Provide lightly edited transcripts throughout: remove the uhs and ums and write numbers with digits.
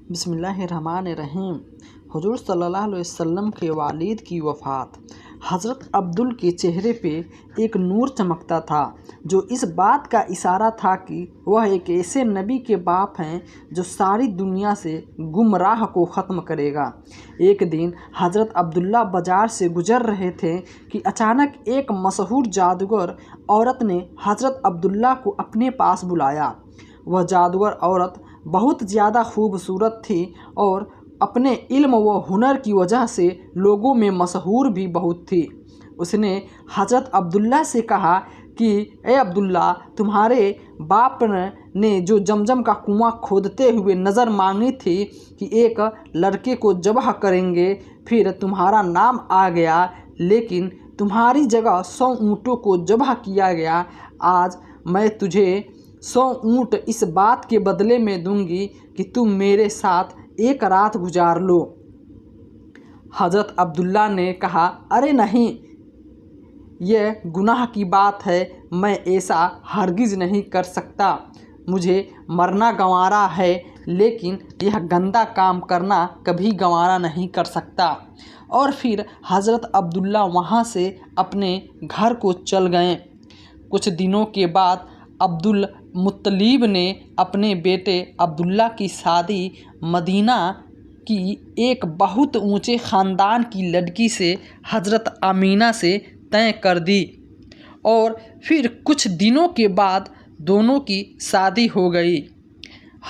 बिस्मिल्लाहिर्रहमानिर्रहीम। हुजूर सल्लल्लाहु अलैहि वसल्लम के वालिद की वफ़ात। हज़रत अब्दुल के चेहरे पे एक नूर चमकता था जो इस बात का इशारा था कि वह एक ऐसे नबी के बाप हैं जो सारी दुनिया से गुमराह को ख़त्म करेगा। एक दिन हज़रत अब्दुल्ला बाज़ार से गुज़र रहे थे कि अचानक एक मशहूर जादूगर औरत ने हज़रत अब्दुल्ला को अपने पास बुलाया। वह जादूगर औरत बहुत ज़्यादा खूबसूरत थी और अपने इल्म व हुनर की वजह से लोगों में मशहूर भी बहुत थी। उसने हज़रत अब्दुल्ला से कहा कि ए अब्दुल्ला, तुम्हारे बाप ने जो जमजम का कुआं खोदते हुए नज़र मांगी थी कि एक लड़के को ज़बह करेंगे, फिर तुम्हारा नाम आ गया, लेकिन तुम्हारी जगह 100 ऊँटों को ज़बह किया गया। आज मैं तुझे 100 ऊँट इस बात के बदले में दूंगी कि तुम मेरे साथ एक रात गुजार लो। हज़रत अब्दुल्ला ने कहा, अरे नहीं, यह गुनाह की बात है, मैं ऐसा हरगिज़ नहीं कर सकता। मुझे मरना गंवारा है, लेकिन यह गंदा काम करना कभी गंवारा नहीं कर सकता। और फिर हज़रत अब्दुल्ला वहाँ से अपने घर को चल गए। कुछ दिनों के बाद अब्दुल मुत्तलिब ने अपने बेटे अब्दुल्ला की शादी मदीना की एक बहुत ऊंचे ख़ानदान की लड़की से हज़रत आमीना से तय कर दी और फिर कुछ दिनों के बाद दोनों की शादी हो गई।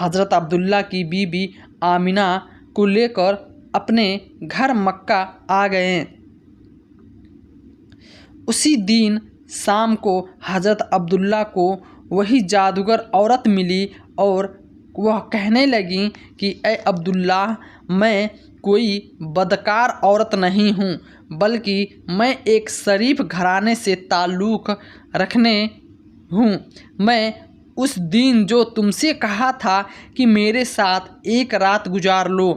हज़रत अब्दुल्ला की बीबी आमीना को लेकर अपने घर मक्का आ गए। उसी दिन शाम को हज़रत अब्दुल्ला को वही जादूगर औरत मिली और वह कहने लगी कि ए अब्दुल्ला, मैं कोई बदकार औरत नहीं हूँ, बल्कि मैं एक शरीफ घराने से ताल्लुक़ रखने हूँ। मैं उस दिन जो तुमसे कहा था कि मेरे साथ एक रात गुजार लो,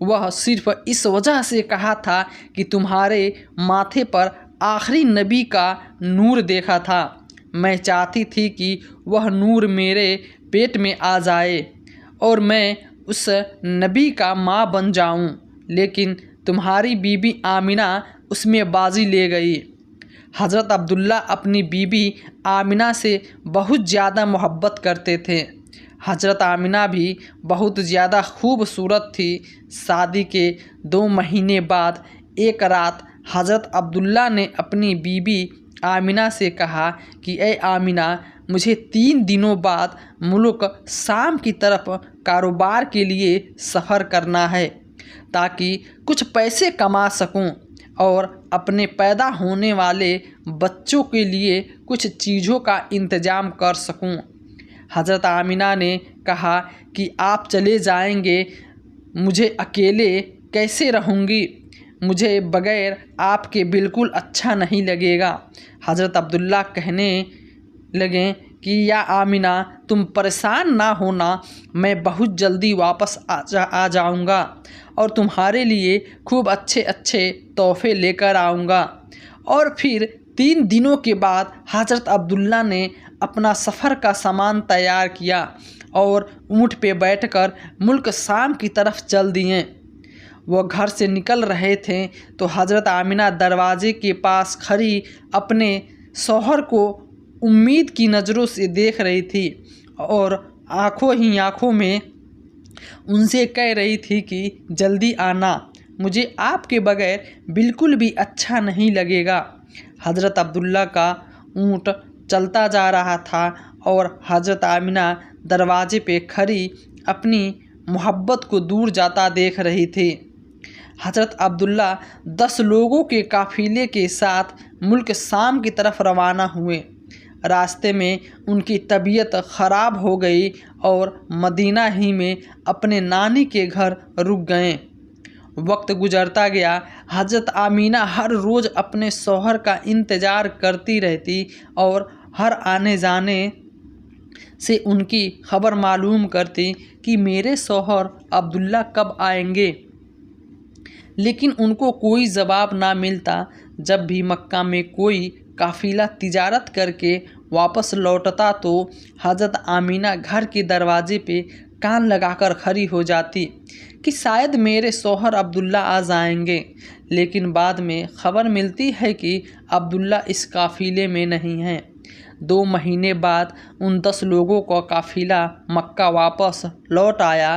वह सिर्फ़ इस वजह से कहा था कि तुम्हारे माथे पर आखिरी नबी का नूर देखा था। मैं चाहती थी कि वह नूर मेरे पेट में आ जाए और मैं उस नबी का माँ बन जाऊं, लेकिन तुम्हारी बीबी आमिना उसमें बाजी ले गई। हज़रत अब्दुल्ला अपनी बीबी आमिना से बहुत ज़्यादा मोहब्बत करते थे। हज़रत आमिना भी बहुत ज़्यादा खूबसूरत थी। शादी के 2 महीने बाद एक रात हज़रत अब्दुल्ला ने अपनी बीबी आमिना से कहा कि ए आमिना, मुझे 3 दिनों बाद मुल्क शाम की तरफ कारोबार के लिए सफ़र करना है ताकि कुछ पैसे कमा सकूं और अपने पैदा होने वाले बच्चों के लिए कुछ चीज़ों का इंतज़ाम कर सकूं। हज़रत आमिना ने कहा कि आप चले जाएंगे, मुझे अकेले कैसे रहूँगी, मुझे बग़ैर आपके बिल्कुल अच्छा नहीं लगेगा। हज़रत अब्दुल्ला कहने लगे कि या आमिना, तुम परेशान ना होना, मैं बहुत जल्दी वापस आ जाऊँगा और तुम्हारे लिए खूब अच्छे अच्छे तोहफ़े लेकर आऊँगा। और फिर 3 दिनों के बाद हज़रत अब्दुल्ला ने अपना सफ़र का सामान तैयार किया और ऊँट पे बैठकर मुल्क शाम की तरफ चल दिए। वह घर से निकल रहे थे तो हज़रत आमिना दरवाज़े के पास खड़ी अपने शौहर को उम्मीद की नज़रों से देख रही थी और आँखों ही आँखों में उनसे कह रही थी कि जल्दी आना, मुझे आपके बग़ैर बिल्कुल भी अच्छा नहीं लगेगा। हज़रत अब्दुल्ला का ऊँट चलता जा रहा था और हज़रत आमिना दरवाज़े पे खड़ी अपनी मोहब्बत को दूर जाता देख रही थी। हज़रत अब्दुल्ला 10 लोगों के काफ़िले के साथ मुल्क शाम की तरफ रवाना हुए। रास्ते में उनकी तबीयत ख़राब हो गई और मदीना ही में अपने नानी के घर रुक गए। वक्त गुजरता गया। हज़रत आमीना हर रोज़ अपने शौहर का इंतज़ार करती रहती और हर आने जाने से उनकी खबर मालूम करती कि मेरे शौहर अब्दुल्ला कब आएंगे, लेकिन उनको कोई जवाब ना मिलता। जब भी मक्का में कोई काफ़िला तिजारत करके वापस लौटता तो हज़रत आमीना घर के दरवाजे पे कान लगाकर खड़ी हो जाती कि शायद मेरे शौहर अब्दुल्ला आ जाएंगे, लेकिन बाद में खबर मिलती है कि अब्दुल्ला इस काफ़िले में नहीं हैं। 2 महीने बाद उन 10 लोगों का काफ़िला मक्का वापस लौट आया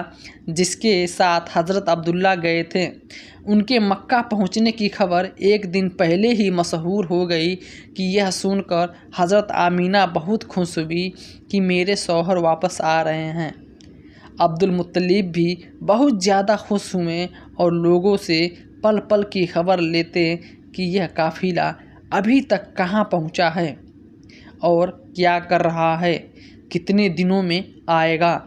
जिसके साथ हज़रत अब्दुल्ला गए थे। उनके मक्का पहुंचने की खबर एक दिन पहले ही मशहूर हो गई कि यह सुनकर हज़रत आमीना बहुत खुश हुई कि मेरे शौहर वापस आ रहे हैं। अब्दुल मुत्तलिब भी बहुत ज़्यादा खुश हुए और लोगों से पल पल की खबर लेते कि यह काफ़िला अभी तक कहाँ पहुँचा है और क्या कर रहा है, कितने दिनों में आएगा।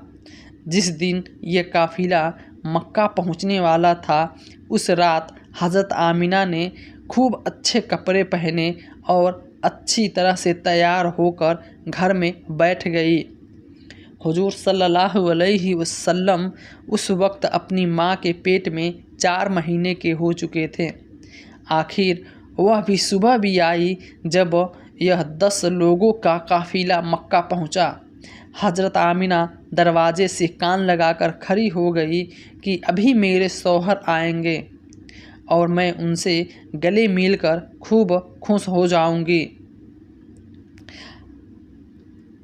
जिस दिन यह काफ़िला मक्का पहुँचने वाला था उस रात हज़रत आमिना ने खूब अच्छे कपड़े पहने और अच्छी तरह से तैयार होकर घर में बैठ गई। हुजूर सल्लल्लाहु अलैहि वसल्लम उस वक्त अपनी माँ के पेट में 4 महीने के हो चुके थे। आखिर वह भी सुबह भी आई जब यह 10 लोगों का काफ़िला मक्का पहुँचा। हज़रत आमिना दरवाजे से कान लगाकर खड़ी हो गई कि अभी मेरे शौहर आएंगे और मैं उनसे गले मिलकर खूब खुश हो जाऊंगी।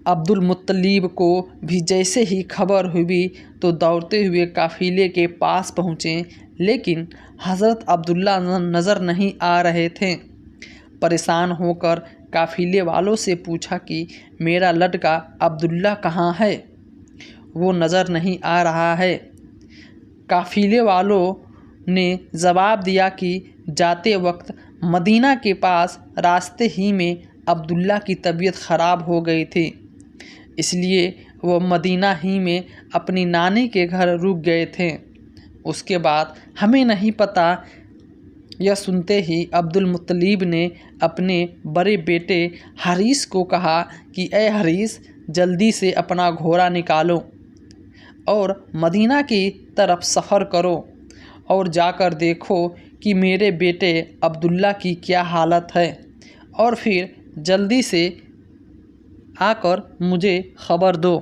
अब्दुल मुत्तलिब को भी जैसे ही खबर हुई तो दौड़ते हुए काफ़िले के पास पहुँचे, लेकिन हज़रत अब्दुल्ला नज़र नहीं आ रहे थे। परेशान होकर काफ़िले वालों से पूछा कि मेरा लड़का अब्दुल्ला कहाँ है, वो नज़र नहीं आ रहा है। काफ़िले वालों ने जवाब दिया कि जाते वक्त मदीना के पास रास्ते ही में अब्दुल्ला की तबीयत ख़राब हो गई थी, इसलिए वो मदीना ही में अपनी नानी के घर रुक गए थे। उसके बाद हमें नहीं पता। यह सुनते ही अब्दुल मुत्तलिब ने अपने बड़े बेटे हारिस को कहा कि ए हारिस, जल्दी से अपना घोड़ा निकालो और मदीना की तरफ सफ़र करो और जाकर देखो कि मेरे बेटे अब्दुल्ला की क्या हालत है, और फिर जल्दी से आकर मुझे ख़बर दो।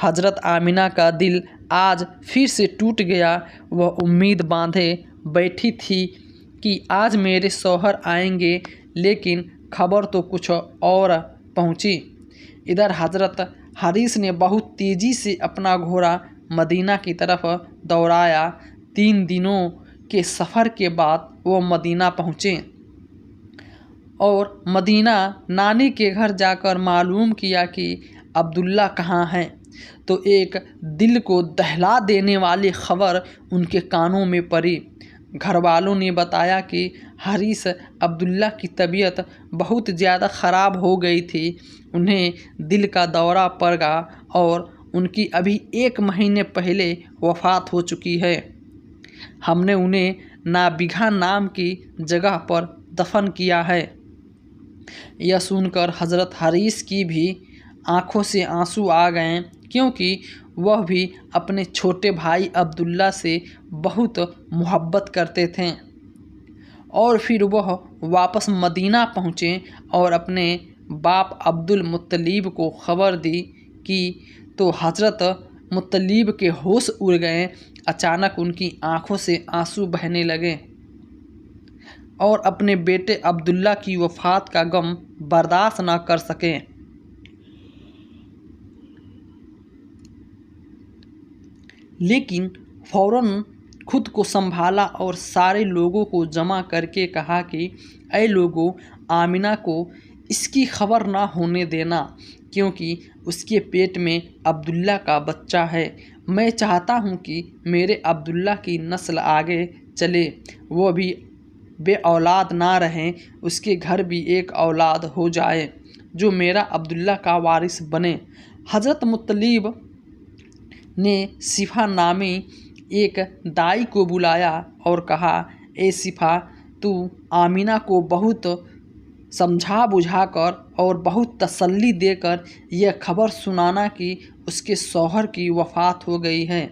हज़रत आमिना का दिल आज फिर से टूट गया। वह उम्मीद बांधे बैठी थी कि आज मेरे शौहर आएंगे, लेकिन खबर तो कुछ और पहुंची। इधर हज़रत हारिस ने बहुत तेज़ी से अपना घोड़ा मदीना की तरफ दौड़ाया। 3 दिनों के सफ़र के बाद वो मदीना पहुँचे और मदीना नानी के घर जाकर मालूम किया कि अब्दुल्ला कहाँ हैं, तो एक दिल को दहला देने वाली खबर उनके कानों में पड़ी। घर वालों ने बताया कि हारिस अब्दुल्ला की तबीयत बहुत ज़्यादा ख़राब हो गई थी, उन्हें दिल का दौरा पड़ गया और उनकी अभी 1 महीने पहले वफ़ात हो चुकी है। हमने उन्हें नाबिघा नाम की जगह पर दफन किया है। यह सुनकर हज़रत हारिस की भी आंखों से आंसू आ गए, क्योंकि वह भी अपने छोटे भाई अब्दुल्ला से बहुत मोहब्बत करते थे। और फिर वह वापस मदीना पहुँचे और अपने बाप अब्दुल मुत्तलिब को खबर दी कि तो हज़रत मुत्तलिब के होश उड़ गए। अचानक उनकी आंखों से आंसू बहने लगे और अपने बेटे अब्दुल्ला की वफ़ात का गम बर्दाश्त न कर सके। लेकिन फ़ौरन खुद को संभाला और सारे लोगों को जमा करके कहा कि ऐ लोगों, आमिना को इसकी खबर ना होने देना, क्योंकि उसके पेट में अब्दुल्ला का बच्चा है। मैं चाहता हूँ कि मेरे अब्दुल्ला की नस्ल आगे चले, वो भी बे औलाद ना रहें, उसके घर भी एक औलाद हो जाए जो मेरा अब्दुल्ला का वारिस बने। हज़रत मुत्तलिब ने सिफा नामी एक दाई को बुलाया और कहा, ए सिफा, तू आमिना को बहुत समझा बुझाकर और बहुत तसल्ली देकर यह खबर सुनाना कि उसके शौहर की वफ़ात हो गई है,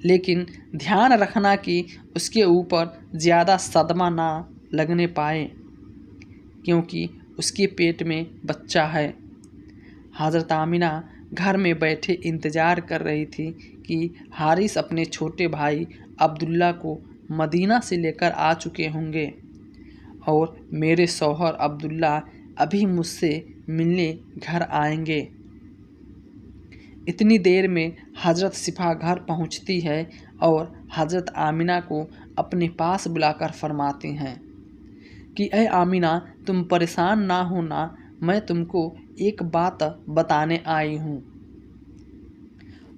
लेकिन ध्यान रखना कि उसके ऊपर ज़्यादा सदमा ना लगने पाए, क्योंकि उसके पेट में बच्चा है। हज़रत आमिना घर में बैठे इंतज़ार कर रही थी کہ حارث اپنے چھوٹے بھائی عبداللہ کو مدینہ سے لے کر آ چکے ہوں گے اور میرے شوہر عبداللہ ابھی مجھ سے ملنے گھر آئیں گے۔ اتنی دیر میں حضرت صفا گھر پہنچتی ہے اور حضرت آمنہ کو اپنے پاس بلا کر فرماتی ہیں کہ اے آمنہ، تم پریشان نہ ہونا، میں تم کو ایک بات بتانے آئی ہوں۔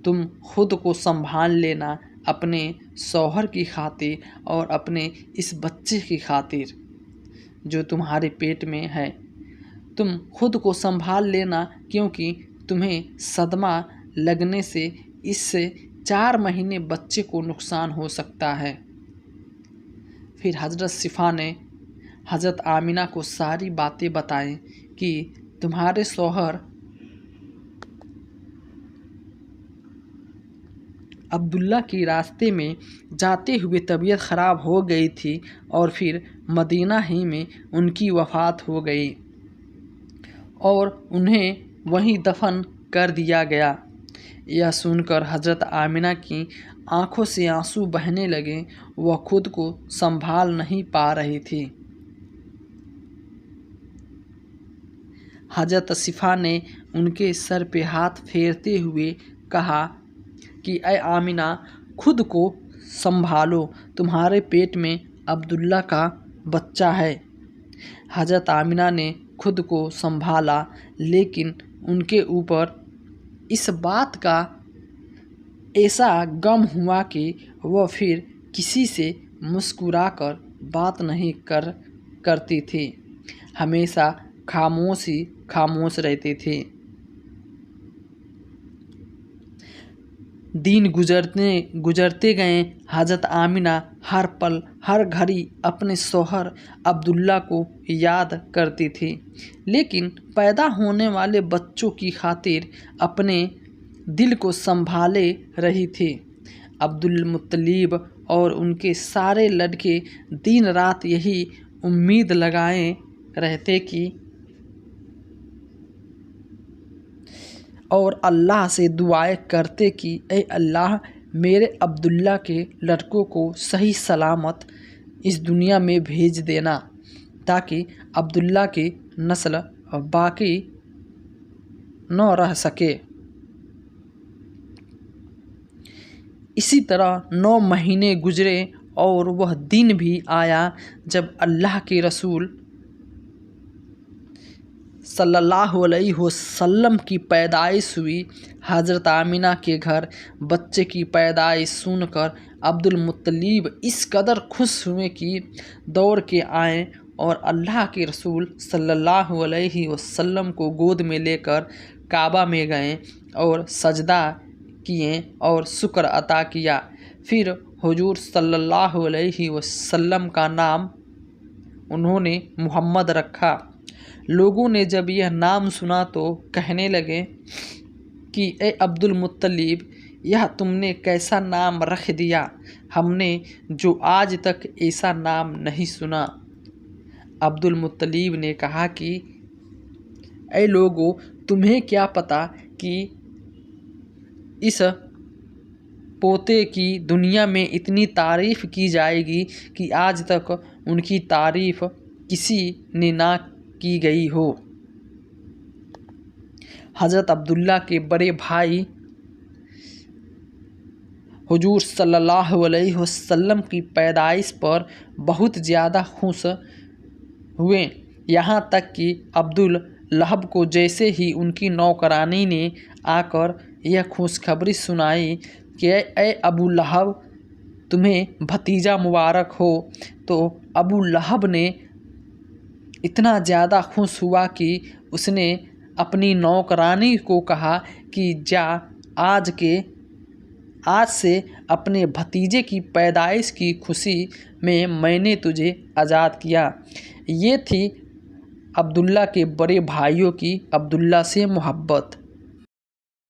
تم خود کو سنبھال لینا، اپنے شوہر کی خاطر اور اپنے اس بچے کی خاطر جو تمہارے پیٹ میں ہے۔ تم خود کو سنبھال لینا کیونکہ تمہیں صدمہ لگنے سے اس سے 4 مہینے بچے کو نقصان ہو سکتا ہے۔ پھر حضرت صفا نے حضرت آمنہ کو ساری باتیں بتائیں کہ تمہارے شوہر عبداللہ کی راستے میں جاتے ہوئے طبیعت خراب ہو گئی تھی اور پھر مدینہ ہی میں ان کی وفات ہو گئی اور انہیں وہیں دفن کر دیا گیا۔ یہ سن کر حضرت آمنہ کی آنکھوں سے آنسو بہنے لگے، وہ خود کو سنبھال نہیں پا رہی تھی۔ حضرت صفا نے ان کے سر پہ ہاتھ پھیرتے ہوئے کہا کہ اے آمنہ، خود کو سنبھالو، تمہارے پیٹ میں عبداللہ کا بچہ ہے۔ حضرت آمنہ نے خود کو سنبھالا، لیکن ان کے اوپر اس بات کا ایسا غم ہوا کہ وہ پھر کسی سے مسکرا کر بات نہیں کرتی تھی، ہمیشہ خاموش رہتی تھی۔ دن گزرتے گئے، حضرت آمنہ ہر پل ہر گھڑی اپنے شوہر عبداللہ کو یاد کرتی تھی، لیکن پیدا ہونے والے بچوں کی خاطر اپنے دل کو سنبھالے رہی تھی۔ عبدالمطلب اور ان کے سارے لڑکے دن رات یہی امید لگائے رہتے کہ اور اللہ سے دعائیں کرتے کہ اے اللہ، میرے عبداللہ کے لڑکوں کو صحیح سلامت اس دنیا میں بھیج دینا تاکہ عبداللہ کی نسل باقی نہ رہ سکے۔ اسی طرح 9 مہینے گزرے اور وہ دن بھی آیا جب اللہ کے رسول صلی اللہ علیہ وسلم کی پیدائش ہوئی۔ حضرت آمنہ کے گھر بچے کی پیدائش سن کر عبدالمطلب اس قدر خوش ہوئے کہ دوڑ کے آئے اور اللہ کے رسول صلی اللہ علیہ وسلم کو گود میں لے کر کعبہ میں گئے اور سجدہ کیے اور شکر ادا کیا۔ پھر حضور صلی اللہ علیہ وسلم کا نام انہوں نے محمد رکھا۔ لوگوں نے جب یہ نام سنا تو کہنے لگے کہ اے عبدالمطلب، یہ تم نے کیسا نام رکھ دیا، ہم نے جو آج تک ایسا نام نہیں سنا۔ عبدالمطلب نے کہا کہ اے لوگو، تمہیں کیا پتہ کہ اس پوتے کی دنیا میں اتنی تعریف کی جائے گی کہ آج تک ان کی تعریف کسی نے نہ کی گئی ہو۔ حضرت عبداللہ کے بڑے بھائی حضور صلی اللہ علیہ وسلم کی پیدائش پر بہت زیادہ خوش ہوئے، یہاں تک کہ عبداللہب کو جیسے ہی ان کی نوکرانی نے آ کر یہ خوشخبری سنائی کہ اے ابو لہب، تمہیں بھتیجا مبارک ہو، تو ابو لہب نے اتنا زیادہ خوش ہوا کہ اس نے اپنی نوکرانی کو کہا کہ جا، آج سے اپنے بھتیجے کی پیدائش کی خوشی میں نے تجھے آزاد کیا۔ یہ تھی عبداللہ کے بڑے بھائیوں کی عبداللہ سے محبت۔